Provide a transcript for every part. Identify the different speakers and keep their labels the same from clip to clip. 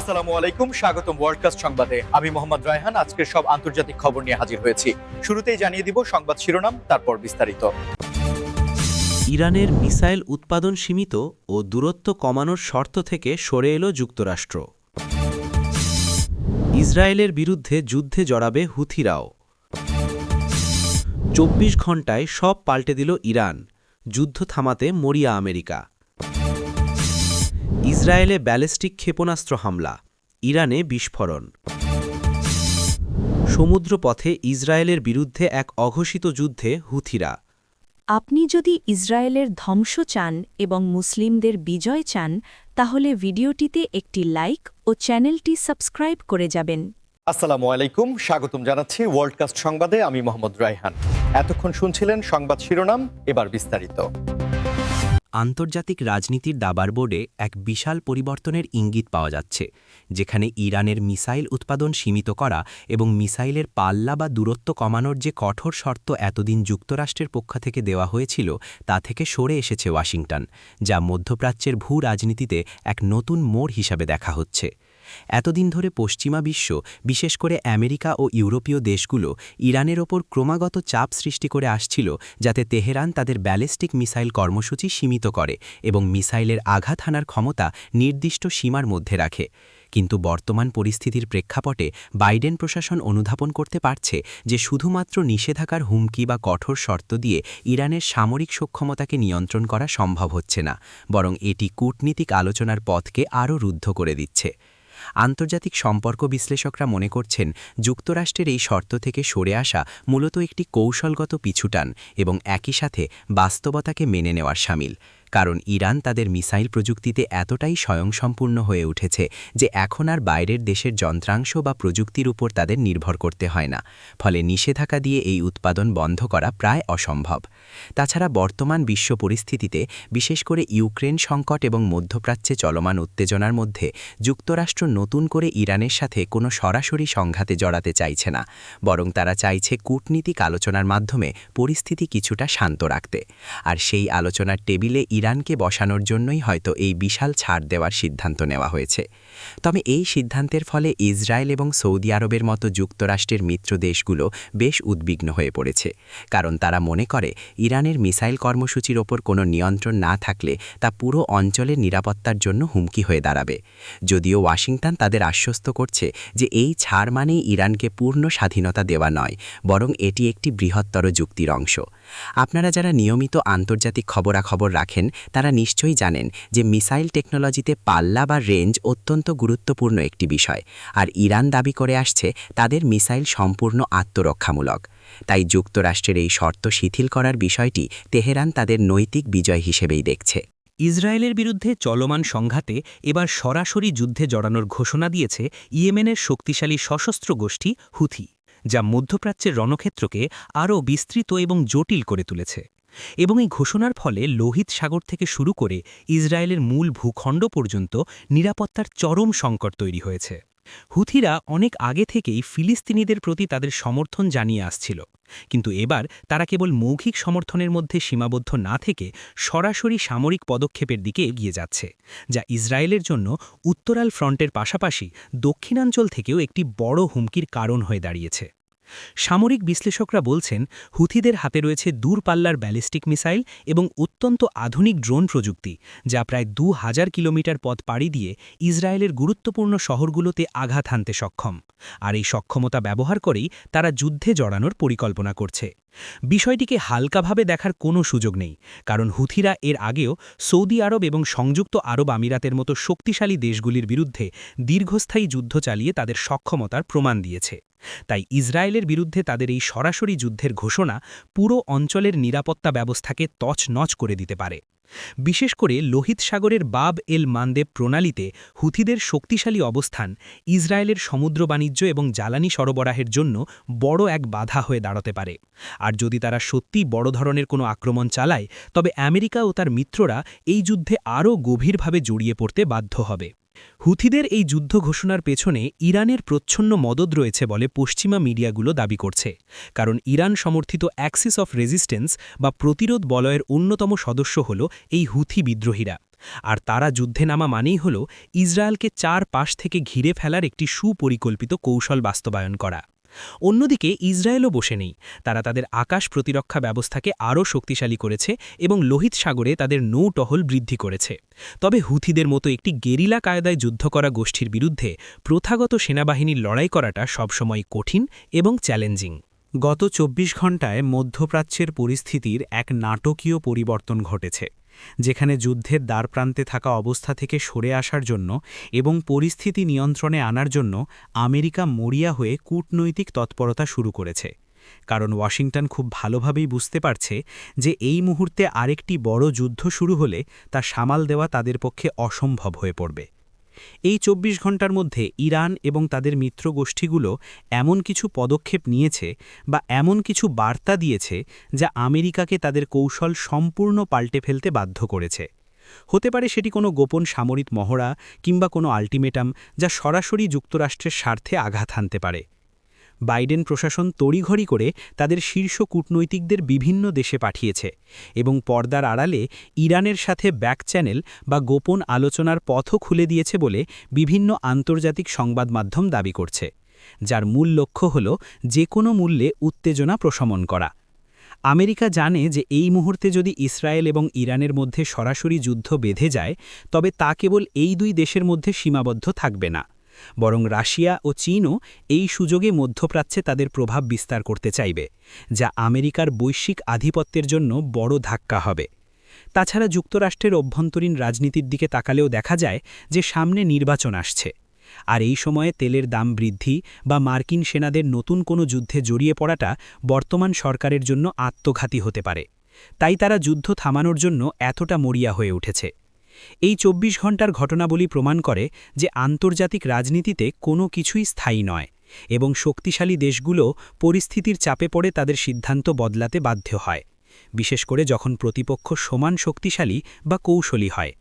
Speaker 1: আসসালামু আলাইকুম, স্বাগতম ওয়ার্ল্ডকাস্ট সংবাদে। আমি মোহাম্মদ রায়হান আজকের সব আন্তর্জাতিক খবর নিয়ে হাজির হয়েছি। শুরুতেই জানিয়ে দিব সংবাদ শিরোনাম, তারপর বিস্তারিত।
Speaker 2: ইরানের মিসাইল উৎপাদন সীমিত ও দূরত্ব কমানোর শর্ত থেকে সরে এল যুক্তরাষ্ট্র। ইসরায়েলের বিরুদ্ধে যুদ্ধে জড়াবে হুথিরাও। ২৪ ঘণ্টায় সব পাল্টে দিল ইরান, যুদ্ধ থামাতে মরিয়া আমেরিকা। ইসরায়েলে ব্যালিস্টিক ক্ষেপণাস্ত্র হামলা, ইরানে বিস্ফোরণ। সমুদ্রপথে ইসরায়েলের বিরুদ্ধে এক অঘোষিত যুদ্ধে হুথিরা।
Speaker 3: আপনি যদি ইসরায়েলের ধ্বংস চান এবং মুসলিমদের বিজয় চান, তাহলে ভিডিওটিতে একটি লাইক ও চ্যানেলটি সাবস্ক্রাইব করে যাবেন।
Speaker 1: আসসালামু আলাইকুম, স্বাগতম জানাচ্ছি ওয়ার্ল্ডকাস্ট সংবাদে। আমি মোহাম্মদ রায়হান। এতক্ষণ শুনছিলেন সংবাদ শিরোনাম, এবার বিস্তারিত।
Speaker 2: আন্তর্জাতিক রাজনীতির দাবার বোর্ডে এক বিশাল পরিবর্তনের ইঙ্গিত পাওয়া যাচ্ছে, যেখানে ইরানের মিসাইল উৎপাদন সীমিত করা এবং মিসাইলের পাল্লা বা দূরত্ব কমানোর যে কঠোর শর্ত এতদিন যুক্তরাষ্ট্রের পক্ষ থেকে দেওয়া হয়েছিল তা থেকে সরে এসেছে ওয়াশিংটন, যা মধ্যপ্রাচ্যের ভূ রাজনীতিতে এক নতুন মোড় হিসাবে দেখা হচ্ছে। এতদিন ধরে পশ্চিমা বিশ্ব, বিশেষ করে আমেরিকা ও ইউরোপীয় দেশগুলো ইরানের ওপর ক্রমাগত চাপ সৃষ্টি করে আসছিল, যাতে তেহরান তাদের ব্যালিস্টিক মিসাইল কর্মসূচি সীমিত করে এবং মিসাইলের আঘাত হানার ক্ষমতা নির্দিষ্ট সীমার মধ্যে রাখে। কিন্তু বর্তমান পরিস্থিতির প্রেক্ষাপটে বাইডেন প্রশাসন অনুধাবন করতে পারছে যে শুধুমাত্র নিষেধাজ্ঞার হুমকি বা কঠোর শর্ত দিয়ে ইরানের সামরিক সক্ষমতাকে নিয়ন্ত্রণ করা সম্ভব হচ্ছে না, বরং এটি কূটনীতিক আলোচনার পথকে আরও রুদ্ধ করে দিচ্ছে। আন্তর্জাতিক সম্পর্ক বিশ্লেষকরা মনে করছেন, যুক্তরাষ্ট্রের এই শর্ত থেকে সরে আসা মূলত একটি কৌশলগত পিছুটান এবং একই সাথে বাস্তবতাকে মেনে নেওয়ার শামিল। কারণ ইরান তাদের মিসাইল প্রযুক্তিতে এতটাই স্বয়ংসম্পূর্ণ হয়ে উঠেছে যে এখন আর বাইরের দেশের যন্ত্রাংশ বা প্রযুক্তির উপর তাদের নির্ভর করতে হয় না, ফলে নিষেধাজ্ঞা দিয়ে এই উৎপাদন বন্ধ করা প্রায় অসম্ভব। তাছাড়া বর্তমান বিশ্ব পরিস্থিতিতে, বিশেষ করে ইউক্রেন সংকট এবং মধ্যপ্রাচ্যে চলমান উত্তেজনার মধ্যে, যুক্তরাষ্ট্র নতুন করে ইরানের সাথে কোনো সরাসরি সংঘাতে জড়াতে চাইছে না, বরং তারা চাইছে কূটনীতিক আলোচনার মাধ্যমে পরিস্থিতি কিছুটা শান্ত রাখতে। আর সেই আলোচনার টেবিলে ইরানকে বসানোর জন্যই হয়তো এই বিশাল ছাড় দেওয়ার সিদ্ধান্ত নেওয়া হয়েছে। তবে এই সিদ্ধান্তের ফলে ইসরায়েল এবং সৌদি আরবের মতো যুক্তরাষ্ট্রের মিত্র দেশগুলো বেশ উদ্বিগ্ন হয়ে পড়েছে, কারণ তারা মনে করে ইরানের মিসাইল কর্মসূচির ওপর কোনো নিয়ন্ত্রণ না থাকলে তা পুরো অঞ্চলের নিরাপত্তার জন্য হুমকি হয়ে দাঁড়াবে। যদিও ওয়াশিংটন তাদের আশ্বস্ত করছে যে এই ছাড় মানেই ইরানকে পূর্ণ স্বাধীনতা দেওয়া নয়, বরং এটি একটি বৃহত্তর যুক্তির অংশ। আপনারা যারা নিয়মিত আন্তর্জাতিক খবরাখবর রাখেন তারা নিশ্চয়ই জানেন যে মিসাইল টেকনোলজিতে পাল্লা বা রেঞ্জ অত্যন্ত গুরুত্বপূর্ণ একটি বিষয়, আর ইরান দাবি করে আসছে তাদের মিসাইল সম্পূর্ণ আত্মরক্ষামূলক। তাই যুক্তরাষ্ট্রের এই শর্ত শিথিল করার বিষয়টি তেহরান তাদের নৈতিক বিজয় হিসেবেই দেখছে।
Speaker 4: ইসরায়েলের বিরুদ্ধে চলমান সংঘাতে এবার সরাসরি যুদ্ধে জড়ানোর ঘোষণা দিয়েছে ইয়েমেনের শক্তিশালী সশস্ত্র গোষ্ঠী হুথি, যা মধ্যপ্রাচ্যের রণক্ষেত্রকে আরও বিস্তৃত এবং জটিল করে তুলেছে। এবং এই ঘোষণার ফলে লোহিত সাগর থেকে শুরু করে ইসরায়েলের মূল ভূখণ্ড পর্যন্ত নিরাপত্তার চরম সংকট তৈরি হয়েছে। হুথিরা অনেক আগে থেকেই ফিলিস্তিনিদের প্রতি তাদের সমর্থন জানিয়ে আসছিল, কিন্তু এবার তারা কেবল মৌখিক সমর্থনের মধ্যে সীমাবদ্ধ না থেকে সরাসরি সামরিক পদক্ষেপের দিকে এগিয়ে যাচ্ছে, যা ইসরায়েলের জন্য উত্তরাল ফ্রন্টের পাশাপাশি দক্ষিণাঞ্চল থেকেও একটি বড় হুমকির কারণ হয়ে দাঁড়িয়েছে। সামরিক বিশ্লেষকরা বলছেন, হুথিদের হাতে রয়েছে দূরপাল্লার ব্যালিস্টিক মিসাইল এবং অত্যন্ত আধুনিক ড্রোন প্রযুক্তি, যা প্রায় ২,০০০ কিলোমিটার পথ পাড়ি দিয়ে ইসরায়েলের গুরুত্বপূর্ণ শহরগুলোতে আঘাত হানতে সক্ষম। আর এই সক্ষমতা ব্যবহার করেই তারা যুদ্ধে জড়ানোর পরিকল্পনা করছে। বিষয়টিকে হালকাভাবে দেখার কোনো সুযোগ নেই, কারণ হুথিরা এর আগেও সৌদি আরব এবং সংযুক্ত আরব আমিরাতের মতো শক্তিশালী দেশগুলির বিরুদ্ধে দীর্ঘস্থায়ী যুদ্ধ চালিয়ে তাদের সক্ষমতার প্রমাণ দিয়েছে। তাই ইসরায়েলের বিরুদ্ধে তাদের এই সরাসরি যুদ্ধের ঘোষণা পুরো অঞ্চলের নিরাপত্তা ব্যবস্থাকে তছনছ করে দিতে পারে। বিশেষ করে লোহিত সাগরের বাব এল মানদেব প্রণালীতে হুথিদের শক্তিশালী অবস্থান ইসরায়েলের সমুদ্র বাণিজ্য এবং জ্বালানি সরবরাহের জন্য বড় এক বাধা হয়ে দাঁড়াতে পারে। আর যদি তারা সত্যিই বড় ধরনের কোনো আক্রমণ চালায়, তবে আমেরিকা ও তার মিত্ররা এই যুদ্ধে আরও গভীরভাবে জড়িয়ে পড়তে বাধ্য হবে। হুথিদের এই যুদ্ধ ঘোষণার পেছনে ইরানের প্রচ্ছন্ন মদদ রয়েছে বলে পশ্চিমা মিডিয়াগুলো দাবি করছে, কারণ ইরান সমর্থিত অ্যাক্সিস অফ রেজিস্ট্যান্স বা প্রতিরোধ বলয়ের অন্যতম সদস্য হল এই হুথি বিদ্রোহীরা, আর তারা যুদ্ধে নামা মানেই হল ইসরায়েলকে চার পাশ থেকে ঘিরে ফেলার একটি সুপরিকল্পিত কৌশল বাস্তবায়ন করা। অন্যদিকে ইসরায়েলও বসে নেই, তারা তাদের আকাশ প্রতিরক্ষা ব্যবস্থাকে আরও শক্তিশালী করেছে এবং লোহিত সাগরে তাদের নৌটহল বৃদ্ধি করেছে। তবে হুথিদের মতো একটি গেরিলা কায়দায় যুদ্ধ করা গোষ্ঠীর বিরুদ্ধে প্রথাগত সেনাবাহিনীর লড়াই করাটা সবসময় কঠিন এবং চ্যালেঞ্জিং।
Speaker 5: গত ২৪ ঘণ্টায় মধ্যপ্রাচ্যের পরিস্থিতির এক নাটকীয় পরিবর্তন ঘটেছে, যেখানে যুদ্ধের দ্বারপ্রান্তে থাকা অবস্থা থেকে সরে আসার জন্য এবং পরিস্থিতি নিয়ন্ত্রণে আনার জন্য আমেরিকা মরিয়া হয়ে কূটনৈতিক তৎপরতা শুরু করেছে। কারণ ওয়াশিংটন খুব ভালোভাবেই বুঝতে পারছে যে এই মুহূর্তে আরেকটি বড় যুদ্ধ শুরু হলে তা সামাল দেওয়া তাদের পক্ষে অসম্ভব হয়ে পড়বে। এই ২৪ ঘণ্টার মধ্যে ইরান এবং তাদের মিত্রগোষ্ঠীগুলো এমন কিছু পদক্ষেপ নিয়েছে বা এমন কিছু বার্তা দিয়েছে যা আমেরিকাকে তাদের কৌশল সম্পূর্ণ পাল্টে ফেলতে বাধ্য করেছে। হতে পারে সেটি কোনো গোপন সামরিক মহড়া কিংবা কোনো আল্টিমেটাম যা সরাসরি যুক্তরাষ্ট্রের স্বার্থে আঘাত হানতে পারে। বাইডেন প্রশাসন তড়িঘড়ি করে তাদের শীর্ষ কূটনৈতিকদের বিভিন্ন দেশে পাঠিয়েছে এবং পর্দার আড়ালে ইরানের সাথে ব্যাক চ্যানেল বা গোপন আলোচনার পথও খুলে দিয়েছে বলে বিভিন্ন আন্তর্জাতিক সংবাদ মাধ্যম দাবি করছে, যার মূল লক্ষ্য হল যে কোনো মূল্যে উত্তেজনা প্রশমন করা। আমেরিকা জানে যে এই মুহূর্তে যদি ইসরায়েল এবং ইরানের মধ্যে সরাসরি যুদ্ধ বেঁধে যায়, তবে তা কেবল এই দুই দেশের মধ্যে সীমাবদ্ধ থাকবে না, বরং রাশিয়া ও চীনও এই সুযোগে মধ্যপ্রাচ্যে তাদের প্রভাব বিস্তার করতে চাইবে, যা আমেরিকার বৈশ্বিক আধিপত্যের জন্য বড় ধাক্কা হবে। তাছাড়া যুক্তরাষ্ট্রের অভ্যন্তরীণ রাজনীতির দিকে তাকালেও দেখা যায় যে সামনে নির্বাচন আসছে, আর এই সময়ে তেলের দাম বৃদ্ধি বা মার্কিন সেনাদের নতুন কোনো যুদ্ধে জড়িয়ে পড়াটা বর্তমান সরকারের জন্য আত্মঘাতী হতে পারে। তাই তারা যুদ্ধ থামানোর জন্য এতটা মরিয়া হয়ে উঠেছে। এই ২৪ ঘণ্টার ঘটনাবলী প্রমাণ করে যে আন্তর্জাতিক রাজনীতিতে কোনো কিছুই স্থায়ী নয় এবং শক্তিশালী দেশগুলো পরিস্থিতির চাপে পড়ে তাদের সিদ্ধান্ত বদলাতে বাধ্য হয়, বিশেষ করে যখন প্রতিপক্ষ সমান শক্তিশালী বা কৌশলী হয়।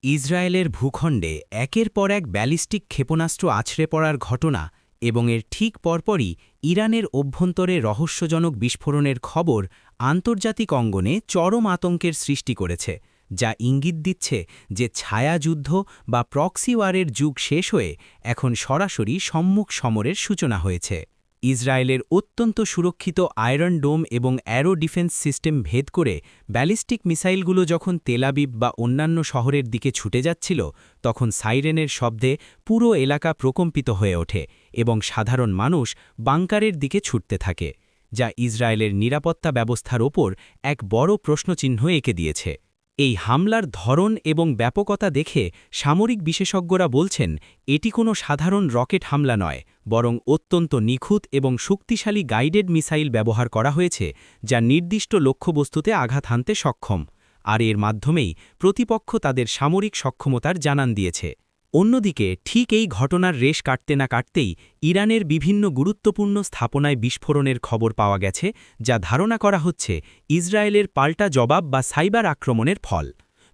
Speaker 2: ইসরায়েলের ভূখণ্ডে একের পর এক ব্যালিস্টিক ক্ষেপণাস্ত্র আছড়ে পড়ার ঘটনা এবং এর ঠিক পরপরই ইরানের অভ্যন্তরে রহস্যজনক বিস্ফোরণের খবর আন্তর্জাতিক অঙ্গনে চরম আতঙ্কের সৃষ্টি করেছে, যা ইঙ্গিত দিচ্ছে যে ছায়াযুদ্ধ বা প্রক্সি ওয়ারের যুগ শেষ হয়ে এখন সরাসরি সম্মুখ সমরের সূচনা হয়েছে। ইসরায়েলের অত্যন্ত সুরক্ষিত আয়রন ডোম এবং অ্যারো ডিফেন্স সিস্টেম ভেদ করে ব্যালিস্টিক মিসাইলগুলো যখন তেলাবিব বা অন্যান্য শহরের দিকে ছুটে যাচ্ছিল, তখন সাইরেনের শব্দে পুরো এলাকা প্রকম্পিত হয়ে ওঠে এবং সাধারণ মানুষ বাংকারের দিকে ছুটতে থাকে, যা ইসরায়েলের নিরাপত্তা ব্যবস্থার ওপর এক বড় প্রশ্নচিহ্ন এঁকে দিয়েছে। এই হামলার ধরন এবং ব্যাপকতা দেখে সামরিক বিশেষজ্ঞরা বলছেন এটি কোনো সাধারণ রকেট হামলা নয়, বরং অত্যন্ত নিখুঁত এবং শক্তিশালী গাইডেড মিসাইল ব্যবহার করা হয়েছে, যা নির্দিষ্ট লক্ষ্যবস্তুতে আঘাত হানতে সক্ষম, আর এর মাধ্যমেই প্রতিপক্ষ তাদের সামরিক সক্ষমতার জানান দিয়েছে। অন্যদিকে ঠিক এই ঘটনার রেশ কাটতে না কাটতেই ইরানের বিভিন্ন গুরুত্বপূর্ণ স্থাপনায় বিস্ফোরণের খবর পাওয়া গেছে, যা ধারণা করা হচ্ছে ইসরায়েলের পাল্টা জবাব বা সাইবার আক্রমণের ফল,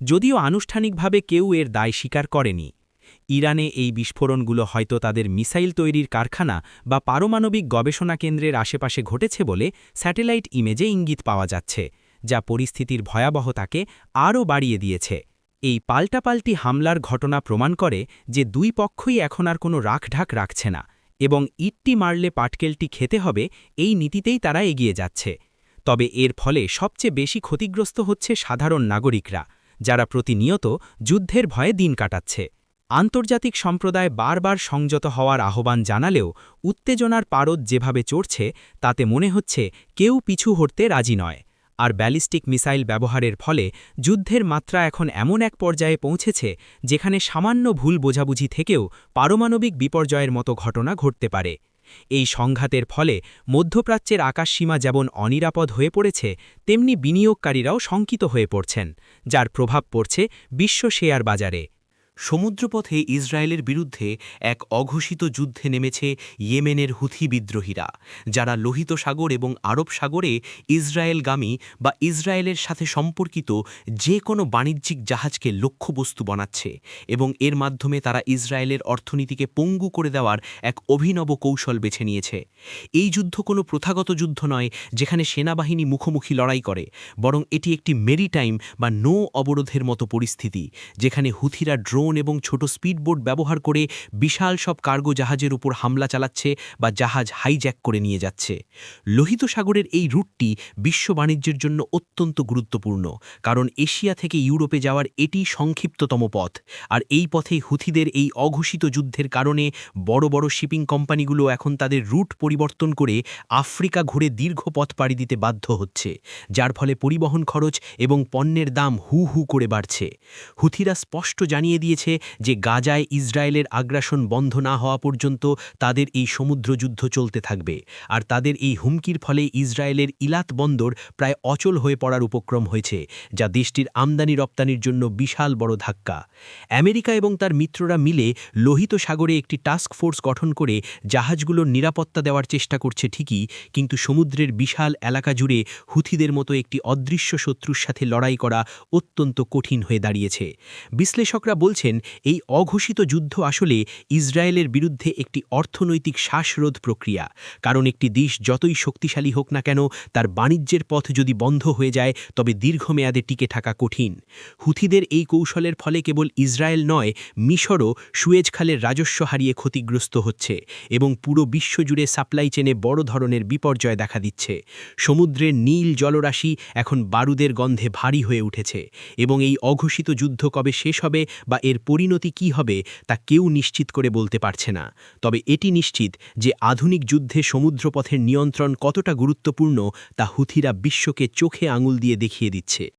Speaker 2: যদিও আনুষ্ঠানিকভাবে কেউ এর দায় স্বীকার করেনি। ইরানে এই বিস্ফোরণগুলো হয়তো তাদের মিসাইল তৈরির কারখানা বা পারমাণবিক গবেষণা কেন্দ্রের আশেপাশে ঘটেছে বলে স্যাটেলাইট ইমেজে ইঙ্গিত পাওয়া যাচ্ছে, যা পরিস্থিতির ভয়াবহতাকে আরও বাড়িয়ে দিয়েছে। এই পাল্টাপাল্টি হামলার ঘটনা প্রমাণ করে যে দুই পক্ষই এখন আর কোনো রাখঢাক রাখছে না এবং ইটটি মারলে পাটকেলটি খেতে হবে এই নীতিতেই তারা এগিয়ে যাচ্ছে। তবে এর ফলে সবচেয়ে বেশি ক্ষতিগ্রস্ত হচ্ছে সাধারণ নাগরিকরা, যারা প্রতিনিয়ত যুদ্ধের ভয়ে দিন কাটাচ্ছে। আন্তর্জাতিক সম্প্রদায় বারবার সংযত হওয়ার আহ্বান জানালেও উত্তেজনার পারদ যেভাবে চড়ছে তাতে মনে হচ্ছে কেউ পিছু হটতে রাজি নয়, আর ব্যালিস্টিক মিসাইল ব্যবহারের ফলে যুদ্ধের মাত্রা এখন এমন এক পর্যায়ে পৌঁছেছে যেখানে সামান্য ভুল বোঝাবুঝি থেকেও পারমাণবিক বিপর্যয়ের মতো ঘটনা ঘটতে পারে। এই সংঘাতের ফলে মধ্যপ্রাচ্যের আকাশসীমা যেমন অনিরাপদ হয়ে পড়েছে, তেমনি বিনিয়োগকারীরাও শঙ্কিত হয়ে পড়ছেন, যার প্রভাব পড়ছে বিশ্ব শেয়ার বাজারে। সমুদ্রপথে ইসরায়েলের বিরুদ্ধে এক অঘোষিত যুদ্ধে নেমেছে ইয়েমেনের হুথি বিদ্রোহীরা, যারা লোহিত সাগর এবং আরব সাগরে ইসরায়েলগামী বা ইসরায়েলের সাথে সম্পর্কিত যে কোনো বাণিজ্যিক জাহাজকে লক্ষ্যবস্তু বানাচ্ছে এবং এর মাধ্যমে তারা ইসরায়েলের অর্থনীতিকে পঙ্গু করে দেওয়ার এক অভিনব কৌশল বেছে নিয়েছে। এই যুদ্ধ কোনো প্রথাগত যুদ্ধ নয় যেখানে সেনাবাহিনী মুখোমুখি লড়াই করে, বরং এটি একটি মেরিটাইম বা নৌ অবরোধের মতো পরিস্থিতি, যেখানে হুথিরা ড্রোন এবং ছোট স্পিডবোট ব্যবহার করে বিশাল সব কার্গো জাহাজের উপর হামলা চালাচ্ছে বা জাহাজ হাইজ্যাক করে নিয়ে যাচ্ছে। লোহিত সাগরের এই রুটটি বিশ্ব বাণিজ্যের জন্য অত্যন্ত গুরুত্বপূর্ণ, কারণ এশিয়া থেকে ইউরোপে যাওয়ার এটি সংক্ষিপ্ততম পথ। আর এই পথেই হুথিদের এই অঘোষিত যুদ্ধের কারণে বড় বড় শিপিং কোম্পানিগুলো এখন তাদের রুট পরিবর্তন করে আফ্রিকা ঘুরে দীর্ঘ পথ পাড়ি দিতে বাধ্য হচ্ছে, যার ফলে পরিবহন খরচ এবং পণ্যের দাম হু হু করে বাড়ছে। হুথিরা স্পষ্ট জানিয়ে দিয়েছে যে গাজায় ইসরায়েলের আগ্রাসন বন্ধ না হওয়া পর্যন্ত তাদের এই সমুদ্রযুদ্ধ চলতে থাকবে, আর তাদের এই হুমকির ফলে ইসরায়েলের ইলাত বন্দর প্রায় অচল হয়ে পড়ার উপক্রম হয়েছে, যা দেশটির আমদানি রপ্তানির জন্য বিশাল বড় ধাক্কা। আমেরিকা এবং তার মিত্ররা মিলে লোহিত সাগরে একটি টাস্ক ফোর্স গঠন করে জাহাজগুলোর নিরাপত্তা দেওয়ার চেষ্টা করছে ঠিকই, কিন্তু সমুদ্রের বিশাল এলাকা জুড়ে হুথিদের মতো একটি অদৃশ্য শত্রুর সাথে লড়াই করা অত্যন্ত কঠিন হয়ে দাঁড়িয়েছে। বিশ্লেষকরা বলছেন এই অঘোষিত যুদ্ধ আসলে ইসরায়েলের বিরুদ্ধে একটি অর্থনৈতিক শ্বাসরোধ প্রক্রিয়া, কারণ একটি দেশ যতই শক্তিশালী হোক না কেন, তার বাণিজ্যের পথ যদি বন্ধ হয়ে যায় তবে দীর্ঘমেয়াদে টিকে থাকা কঠিন। হুথিদের এই কৌশলের ফলে কেবল ইসরায়েল নয়, মিশরও সুয়েজ খালের রাজস্ব হারিয়ে ক্ষতিগ্রস্ত হচ্ছে এবং পুরো বিশ্বজুড়ে সাপ্লাই চেনে বড় ধরনের বিপর্যয় দেখা দিচ্ছে। সমুদ্রের নীল জলরাশি এখন বারুদের গন্ধে ভারী হয়ে উঠেছে এবং এই অঘোষিত যুদ্ধ কবে শেষ হবে বা এর পরিণতি কী হবে তা কেউ নিশ্চিত করে বলতে পারছে না। তবে এটি নিশ্চিত যে আধুনিক যুদ্ধে সমুদ্রপথের নিয়ন্ত্রণ কতটা গুরুত্বপূর্ণ তা হুথিরা বিশ্বকে চোখে আঙুল দিয়ে দেখিয়ে দিচ্ছে।